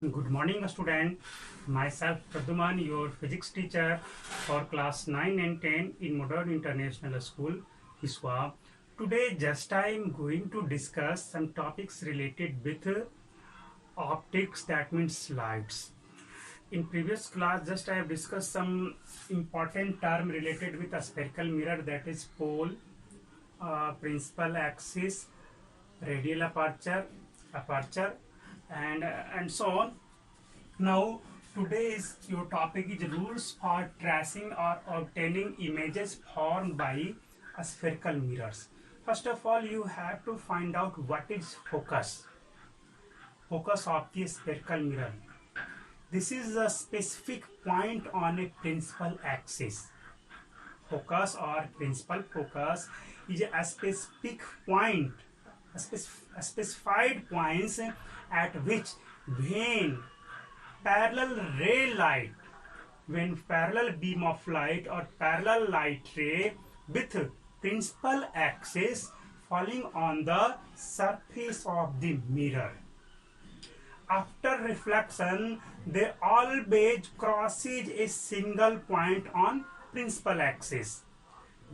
Good morning, student. Myself Pradyuman, your physics teacher for class 9 and 10 in Modern International School, Hiswa. Today, just I am going to discuss some topics related with optics, that means lights. In previous class, just I have discussed some important term related with a spherical mirror, that is pole, principal axis, radial aperture, and so on. Now, today's your topic is rules for tracing or obtaining images formed by a spherical mirrors. First of all, you have to find out what is focus of the spherical mirror. This is a specific point on a principal axis. Focus or principal focus is a specific point, a specified points at which when parallel beam of light or parallel light ray with principal axis falling on the surface of the mirror, after reflection they always crosses a single point on principal axis.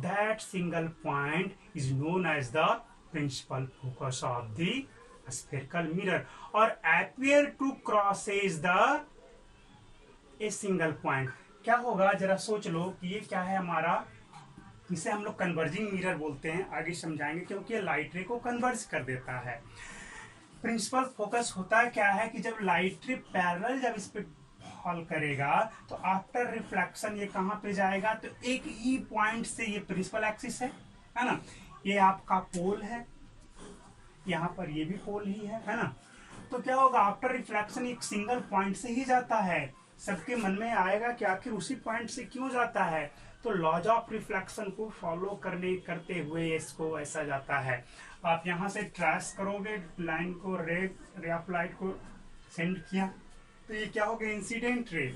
That single point is known as the principal focus of the spherical mirror, or appear to crosses the a single point. क्या होगा जरा सोच लो कि ये क्या है हमारा, इसे हम लोग कन्वर्जिंग मिरर बोलते हैं, आगे समझाएंगे, क्योंकि ये लाइट रे को कन्वर्ज कर देता है। प्रिंसिपल फोकस होता क्या है कि जब लाइट रे पैरेलल जब इस पे फॉल करेगा तो आफ्टर रिफ्लेक्शन ये कहाँ पे जाएगा, तो एक ही पॉइंट से, ये प्रिंसिपल एक्सिस है ना, ये आपका पोल है, यहाँ पर ये भी पोल ही है ना। तो क्या होगा, आफ्टर रिफ्लेक्शन एक सिंगल पॉइंट से ही जाता है। सबके मन में आएगा कि आखिर उसी पॉइंट से क्यों जाता है, तो लॉज ऑफ रिफ्लेक्शन को फॉलो करते हुए इसको ऐसा जाता है। आप यहाँ से ट्रेस करोगे लाइन को, रे ऑफ लाइट को सेंड किया, तो ये क्या हो गया, इंसिडेंट रे।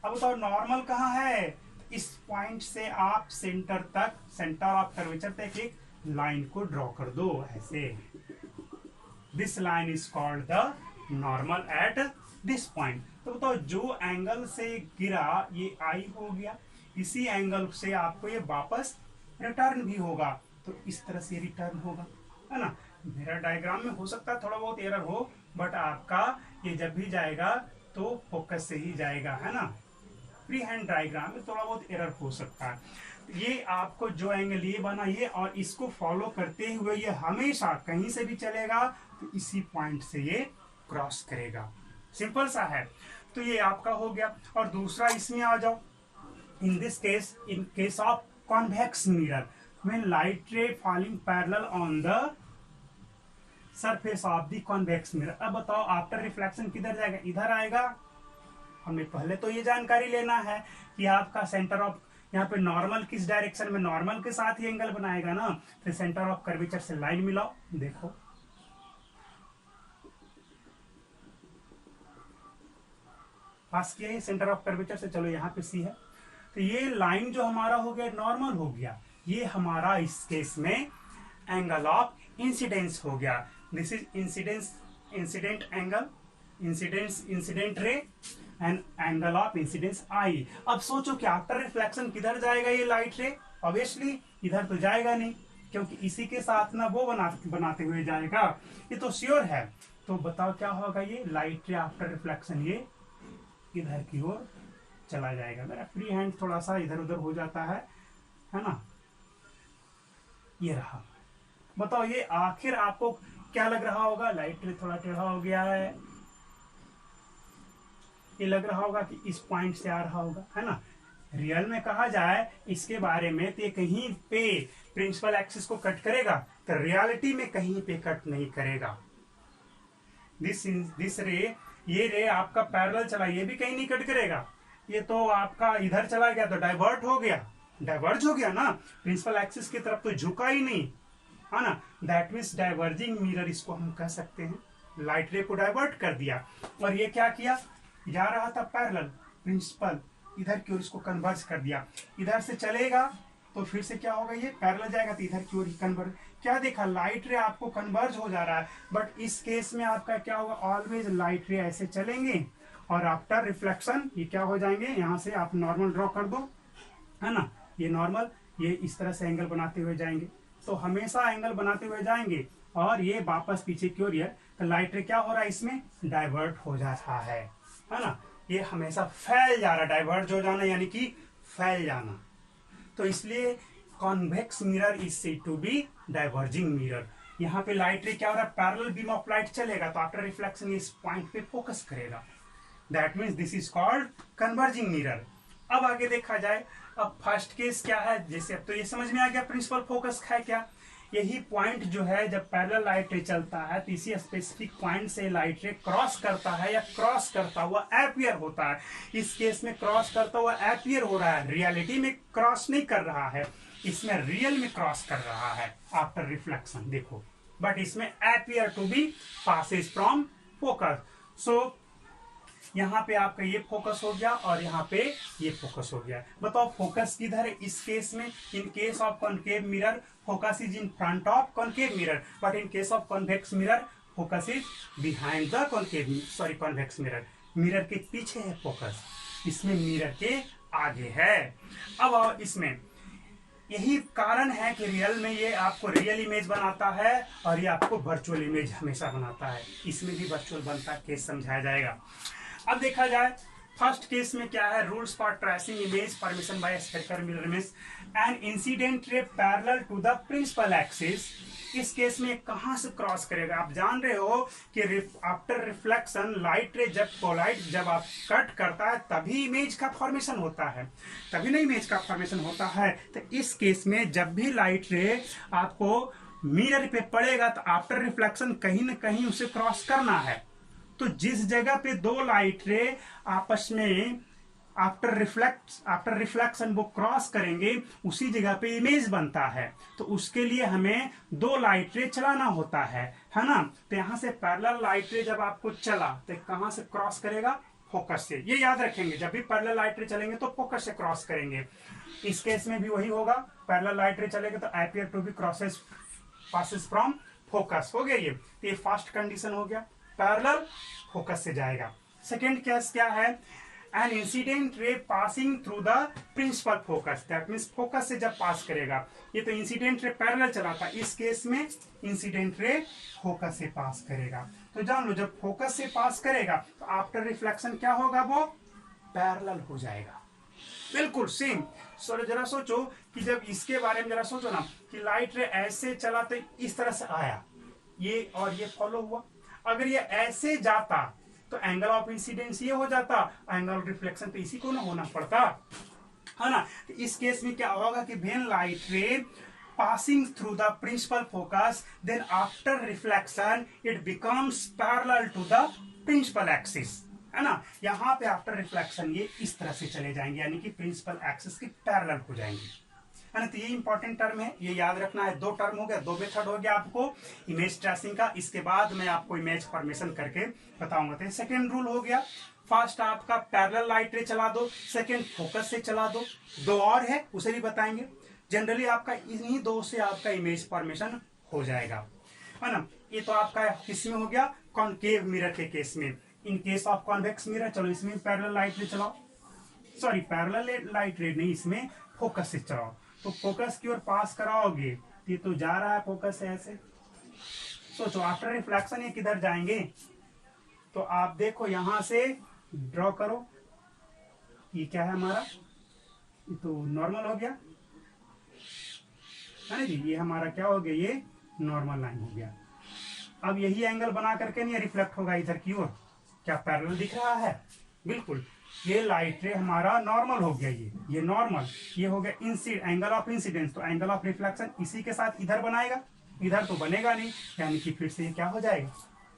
अब बताओ नॉर्मल कहाँ है, इस पॉइंट से आप सेंटर ऑफ कर्वेचर तक एक लाइन को ड्रॉ कर दो ऐसे। This line is called the normal at this point. तो बताओ जो एंगल से गिरा ये आई हो गया, इसी एंगल से आपको ये वापस रिटर्न भी होगा, तो इस तरह से रिटर्न होगा, है ना। मेरा डायग्राम में हो सकता है थोड़ा बहुत एरर हो, बट आपका ये जब भी जाएगा तो फोकस से ही जाएगा, है ना। फ्री हैंड डायग्राम में थोड़ा बहुत एरर हो सकता है। ये आपको जो एंगल ये बना, ये और इसको फॉलो करते हुए ये हमेशा कहीं से भी चलेगा तो इसी पॉइंट से ये क्रॉस करेगा। सिंपल सा है। तो ये आपका हो गया। और दूसरा इसमें आ जाओ, in this case, in case of convex mirror, when light रे falling parallel on the surface of the convex mirror. अब बताओ आफ्टर रिफ्लेक्शन किधर जाएगा, इधर आएगा। हमें पहले तो ये जानकारी लेना है कि आपका सेंटर ऑफ, यहाँ पे नॉर्मल किस डायरेक्शन में, नॉर्मल के साथ ही एंगल बनाएगा ना। फिर सेंटर ऑफ कर्वेचर से लाइन मिलाओ, देखो पास किया है सेंटर ऑफ कर्वेचर से, चलो यहाँ पे सी है, तो ये लाइन जो हमारा हो गया नॉर्मल हो गया, ये हमारा इस केस में एंगल ऑफ इंसिडेंस हो गया। This is incident angle, incident ray and angle of incidence i. अब सोचो कि आफ्टर रिफ्लेक्शन किधर जाएगा ये लाइट रे, ऑब्वियसली इधर तो जाएगा नहीं, क्योंकि इसी के साथ ना वो बनाते हुए जाएगा, ये तो श्योर है। तो बताओ क्या होगा, ये लाइट रे आफ्टर रिफ्लेक्शन ये इधर की ओर चला जाएगा। मेरा फ्री हैंड थोड़ा सा इधर उधर हो जाता है ना। ये रहा। बताओ ये आखिर आपको क्या लग रहा होगा, लाइट रे थोड़ा टेढ़ा हो गया है, ये लग रहा होगा कि इस पॉइंट से आ रहा होगा, है ना। रियल में कहा जाए इसके बारे में तो ये कहीं पे प्रिंसिपल एक्सिस को कट करेगा, तो रियलिटी में कहीं पे कट नहीं करेगा। दिस रे, ये रे आपका पैरेलल चला, ये भी कहीं नहीं कट करेगा, ये तो आपका इधर चला गया तो डाइवर्ट हो गया, डाइवर्ज हो गया ना, प्रिंसिपल एक्सिस की तरफ तो झुका ही नहीं, है ना। दैट मीन्स डाइवर्जिंग मिरर इसको हम कह सकते हैं। लाइट रे को डाइवर्ट कर दिया, और ये क्या किया, जा रहा था पैरेलल, प्रिंसिपल इधर की ओर इसको कन्वर्ज कर दिया। इधर से चलेगा तो फिर से क्या होगा, ये पैरेलल जाएगा तो इधर की ओर ही कन्वर्ज। क्या देखा, लाइट रे आपको कन्वर्ज हो जा रहा है, बट इस केस में आपका क्या होगा, ऑलवेज लाइट रे ऐसे चलेंगे और आफ्टर रिफ्लेक्शन ये क्या हो जाएंगे, यहाँ से आप नॉर्मल ड्रॉ कर दो, है ना, ये नॉर्मल, ये इस तरह से एंगल बनाते हुए जाएंगे, तो हमेशा एंगल बनाते हुए जाएंगे और ये वापस पीछे की ओर, तो लाइट रे क्या हो रहा है, इसमें डाइवर्ट हो जाता है ना, ये हमेशा फैल जा रहा है, डाइवर्ट हो जाना यानी कि फैल जाना। तो इसलिए convex mirror is said to be diverging mirror. यहाँ पे लाइट रे क्या हो रहा है, पैरेलल बीम ऑफ लाइट चलेगा तो आफ्टर रिफ्लेक्शन इस पॉइंट पे फोकस करेगा, that means this is called converging mirror. अब आगे देखा जाए, अब फर्स्ट केस क्या है, जैसे अब तो ये समझ में आ गया प्रिंसिपल फोकस है क्या, यही पॉइंट जो है जब पैरेलल लाइट रे चलता है तो इसी स्पेसिफिक पॉइंट से लाइट रे क्रॉस करता है या क्रॉस करता हुआ अपीयर होता है। इस केस में क्रॉस करता हुआ अपीयर हो रहा है, रियलिटी में क्रॉस नहीं कर रहा है, इसमें रियल में क्रॉस कर रहा है आफ्टर रिफ्लेक्शन, देखो, बट इसमें appear to be passes from focus. So यहाँ पे आपका ये फोकस हो गया और यहाँ पे ये फोकस हो गया। बताओ फोकस किधर है इस केस में, in case of concave mirror focus is in front of concave mirror, but in case of convex mirror focus is behind the concave, sorry convex mirror, mirror के पीछे है फोकस, इसमें मिरर के आगे है। अब इसमें यही कारण है कि रियल में ये आपको रियल इमेज बनाता है और ये आपको वर्चुअल इमेज हमेशा बनाता है, इसमें भी वर्चुअल बनता है, केस समझाया जाएगा। अब देखा जाए फर्स्ट केस में क्या है, rules for tracing image permission by spherical mirror image and incident ray parallel to the principal axis. इस केस में कहां से क्रॉस करेगा, आप जान रहे हो कि आफ्टर रिफ्लेक्शन लाइट रे जब कोलाइड जब आप कट करता है तभी इमेज का फॉर्मेशन होता है, तभी ना इमेज का फॉर्मेशन होता है। तो इस केस में जब भी लाइट रे आपको मिरर पे पड़ेगा तो आफ्टर रिफ्लेक्शन कहीं ना कहीं उसे क्रॉस करना है, तो जिस जगह पे दो लाइट रे आपस में आफ्टर रिफ्लेक्शन वो क्रॉस करेंगे उसी जगह पे इमेज बनता है, तो उसके लिए हमें दो लाइट रे चलाना होता है ना। तो यहां से पैरेलल लाइट रे जब आपको चला तो कहां से क्रॉस करेगा, फोकस से, ये याद रखेंगे, जब भी पैरेलल लाइट रे चलेंगे तो फोकस से क्रॉस करेंगे। इस केस में भी वही होगा, पैरेलल लाइट रे चलेंगे तो appear to be crosses passes from focus, हो गया ये फर्स्ट कंडीशन हो गया, पैरेलल फोकस से जाएगा। सेकेंड केस क्या है, an incident ray passing through the principal focus, that means focus से जब पास करेगा, ये तो इंसिडेंट रे पैरेलल चला था, इस केस में इंसिडेंट रे फोकस से पास करेगा। तो जान लो जब फोकस से पास करेगा तो आफ्टर रिफ्लेक्शन क्या होगा, वो पैरेलल हो जाएगा, बिल्कुल सेम। सो जरा सोचो कि जब इसके बारे में जरा सोचो ना कि लाइट रे ऐसे चला तो इस तरह से आया, ये और ये फॉलो हुआ, अगर ये ऐसे जाता तो एंगल ऑफ इंसिडेंस ये हो जाता, एंगल ऑफ रिफ्लेक्शन तो इसी को ना होना पड़ता, है ना। तो इस केस में क्या होगा कि when light ray passing through the principal focus then after reflection it becomes parallel to the principal axis, है ना। यहाँ पे आफ्टर रिफ्लेक्शन ये इस तरह से चले जाएंगे यानी कि प्रिंसिपल एक्सिस के पैरेलल हो जाएंगे, है ना। तो ये इंपॉर्टेंट टर्म है, ये याद रखना है। दो टर्म हो गया, दो मेथड हो गया आपको इमेज ट्रेसिंग का, इसके बाद मैं आपको इमेज फॉर्मेशन करके बताऊंगा। तो सेकेंड रूल हो गया, फर्स्ट आपका पैरेलल लाइट रे चला दो, सेकेंड फोकस से चला दो, दो और है उसे भी बताएंगे। जनरली आपका इन्हीं दो से आपका इमेज फॉर्मेशन हो जाएगा, है ना। ये तो आपका किस में हो गया, कॉन्केव मिरर के केस में। In case of convex mirror चलो इसमें पैरेलल लाइट रे चलाओ, सॉरी पैरेलल लाइट रे नहीं, इसमें फोकस से चलाओ, तो फोकस की ओर पास कराओगे, ये तो जा रहा है फोकस से ऐसे। सोचो आफ्टर रिफ्लेक्शन ये किधर जाएंगे, तो आप देखो यहां से ड्रॉ करो, ये क्या है हमारा, ये तो नॉर्मल हो गया, है ना जी, ये हमारा क्या हो गया, ये नॉर्मल लाइन हो गया। अब यही एंगल बना करके नहीं रिफ्लेक्ट होगा इधर की ओर, क्या पैरेलल दिख रहा है, बिल्कुल। ये लाइट रे हमारा नॉर्मल हो गया, ये नॉर्मल, ये हो गया एंगल ऑफ इंसिडेंस, तो एंगल ऑफ रिफ्लेक्शन इसी के साथ इधर बनाएगा, इधर तो बनेगा नहीं, यानी कि फिर से ये क्या हो जाएगा,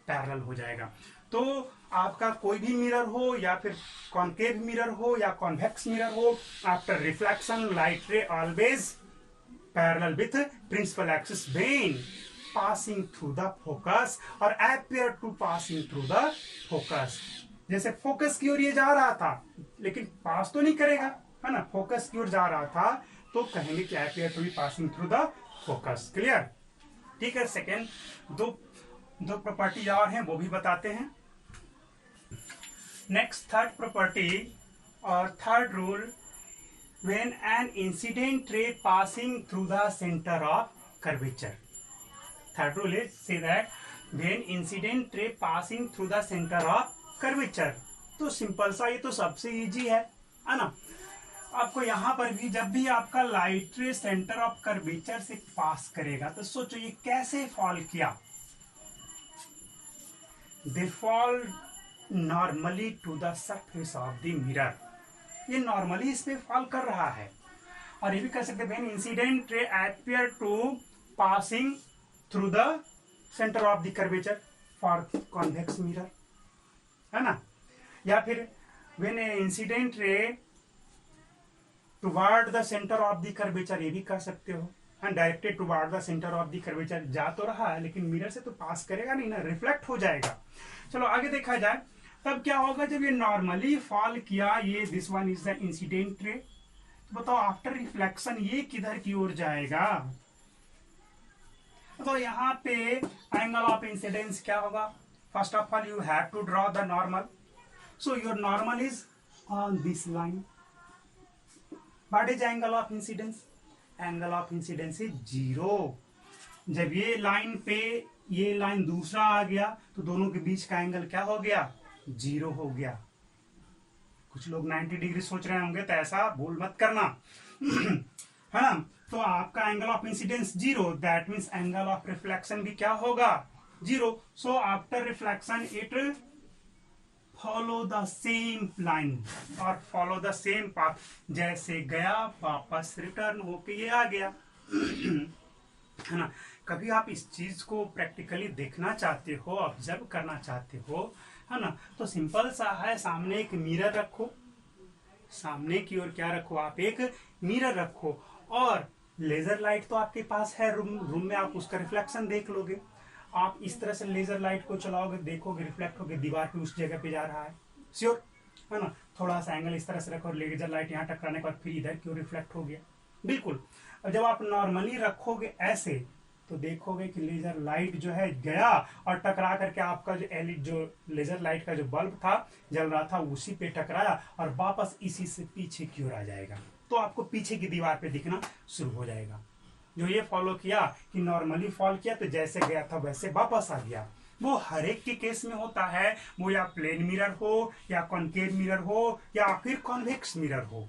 पैरेलल हो जाएगा। तो आपका कोई भी मिरर हो या फिर कॉन्केव मिरर हो या कॉन्वेक्स मिरर हो, after reflection light ray always parallel with principal axis when passing through the focus और appear to passing through the focus. जैसे फोकस की ओर ये जा रहा था लेकिन पास तो नहीं करेगा, है ना, फोकस की ओर जा रहा था तो कहेंगे कि appear to be passing through the focus. Clear. ठीक है। सेकेंड दो प्रॉपर्टी और हैं, वो भी बताते हैं। नेक्स्ट थर्ड प्रॉपर्टी और third rule, when an incident ray passing through the center of curvature. Third rule is say that when incident ray passing through the center of curvature. तो simple सा, ये तो सबसे इजी है ना। आपको यहाँ पर भी जब भी आपका लाइट रे सेंटर ऑफ कर्वेचर से पास करेगा तो सोचो ये कैसे फॉल किया। They fall normally to the surface of the mirror. ये नॉर्मली इस पे फॉल कर रहा है। और ये भी कह सकते हैं incident ray appear to passing through the centre of the curvature for convex mirror, है ना। या फिर when incident ray toward the centre of the curvature, ये भी कह सकते हो, and directed toward the centre of the curvature. जा तो रहा है लेकिन मिरर से तो पास करेगा नहीं ना, रिफ्लेक्ट हो जाएगा। चलो आगे देखा जाए, तब क्या होगा जब ये नॉर्मली फॉल किया, ये this one is the incident ray. तो बताओ आफ्टर रिफ्लेक्शन ये किधर की ओर जाएगा। तो यहाँ पे एंगल ऑफ इंसिडेंस क्या होगा। First of all you have to draw the normal, so your normal is on this line. What is angle of incidence? Angle of incidence is 0। जब ये लाइन पे ये लाइन दूसरा आ गया तो दोनों के बीच का एंगल क्या हो गया, 0 हो गया। कुछ लोग 90 डिग्री सोच रहे होंगे तो ऐसा भूल मत करना है ना। तो आपका angle of incidence 0, that means angle of reflection भी क्या होगा, 0। So after reflection it follow the same line और फॉलो द सेम पाथ, जैसे गया वापस रिटर्न होके ये आ गया है ना। कभी आप इस चीज को प्रैक्टिकली देखना चाहते हो, ऑब्जर्व करना चाहते हो, है ना, तो सिंपल सा है, सामने एक मिरर रखो, सामने की ओर क्या रखो, आप एक मिरर रखो और लेजर लाइट तो आपके पास है रूम में, आप उसका रिफ्लेक्शन देख लोगे। आप इस तरह से लेजर लाइट को चलाओगे, देखोगे रिफ्लेक्ट होकर दीवार पे उस जगह पे जा रहा है, श्योर है ना। थोड़ा सा एंगल इस तरह से रखो और लेजर लाइट यहाँ टकराने के बाद फिर इधर की ओर रिफ्लेक्ट हो गया, बिल्कुल। और जब आप नॉर्मली रखोगे ऐसे तो देखोगे कि लेजर लाइट जो है गया और टकरा करके आपका जो लेजर लाइट का जो बल्ब था जल रहा था उसी पे टकराया और वापस इसी से पीछे की ओर आ जाएगा। तो आपको पीछे की दीवार पे दिखना शुरू हो जाएगा। जो ये फॉलो किया कि नॉर्मली फॉल किया तो जैसे गया था वैसे वापस आ गया, वो हर एक के केस में होता है। वो या प्लेन मिरर हो या कॉनकेव मिरर हो या फिर कॉन्वेक्स मिरर हो,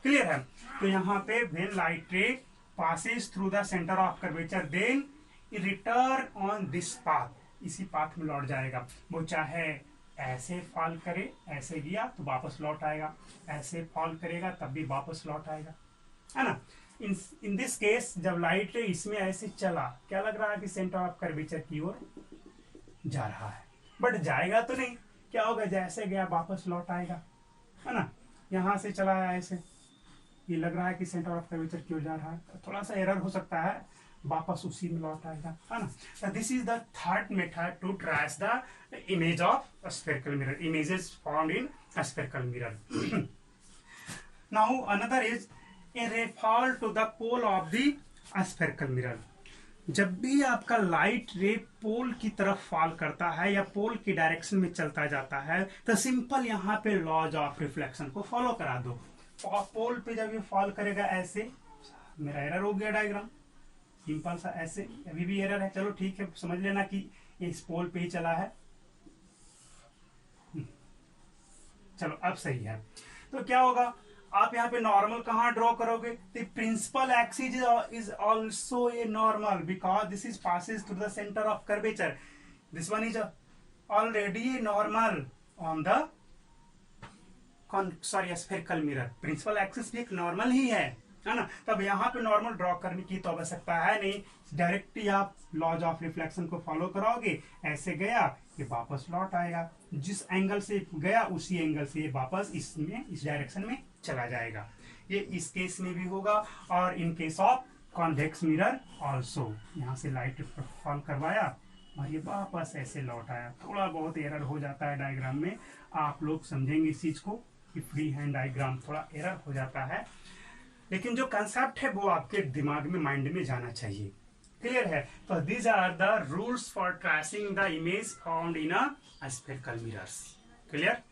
क्लियर है। तो यहाँ पे व्हेन लाइट रे passes through the center of curvature then return on this path, इसी पाथ में लौट जाएगा। वो चाहे ऐसे फॉल करे, ऐसे गया तो वापस लौट आएगा, ऐसे फॉल करेगा तब भी वापस लौट आएगा, है ना। इन दिस केस जब लाइट रे इसमें ऐसे चला, क्या लग रहा है कि सेंटर ऑफ कर्वेचर की ओर जा रहा है, बट जाएगा तो नहीं। क्या होगा, जैसे गया वापस लौट आएगा, है ना। यहां से चला ऐसे, ये लग रहा है कि सेंटर ऑफ कर्वेचर की ओर जा रहा है, थोड़ा सा एरर हो सकता है, वापस उसी में लौट आएगा, है ना। This is the third method to trace the image of spherical mirror, images found in spherical mirror. Now another is a ray fall to the pole of the spherical mirror. जब भी आपका लाइट रे पोल की तरफ fall करता है या पोल की डायरेक्शन में चलता जाता है तो सिंपल यहाँ पे लॉज ऑफ रिफ्लेक्शन को फॉलो करा दो। पोल पे जब ये फॉल करेगा ऐसे, मेरा एरर हो गया डायग्राम, सिंपल सा ऐसे, अभी भी एरर है, चलो ठीक है, समझ लेना कि ये इस पोल पे ही चला है। चलो अब सही है। तो क्या होगा, आप यहाँ पे नॉर्मल कहाँ ड्रॉ करोगे, the principal axis is also a normal because this is passes through the centre of curvature, this one is already normal on the spherical mirror. Principal axis भी एक नॉर्मल ही है ना। तब यहाँ पे नॉर्मल ड्रॉ करने की तो आवश्यकता है नहीं, डायरेक्टली आप लॉज ऑफ रिफ्लेक्शन को फॉलो कराओगे, ऐसे गया ये वापस लौट आएगा, जिस एंगल से गया उसी एंगल से ये वापस इसमें इस डायरेक्शन में चला जाएगा। ये इस केस में भी होगा और in case of convex mirror also. यहाँ से लाइट फॉल करवाया और ये वापस ऐसे लौट आया। थोड़ा बहुत एरर हो जाता है डायग्राम में, आप लोग समझेंगे इस चीज को कि फ्री हैंड डायग्राम थोड़ा एरर हो जाता है, लेकिन जो कंसेप्ट है वो आपके दिमाग में, माइंड में जाना चाहिए। क्लियर है? तो these are the rules for tracing the image found in a spherical mirrors. Clear?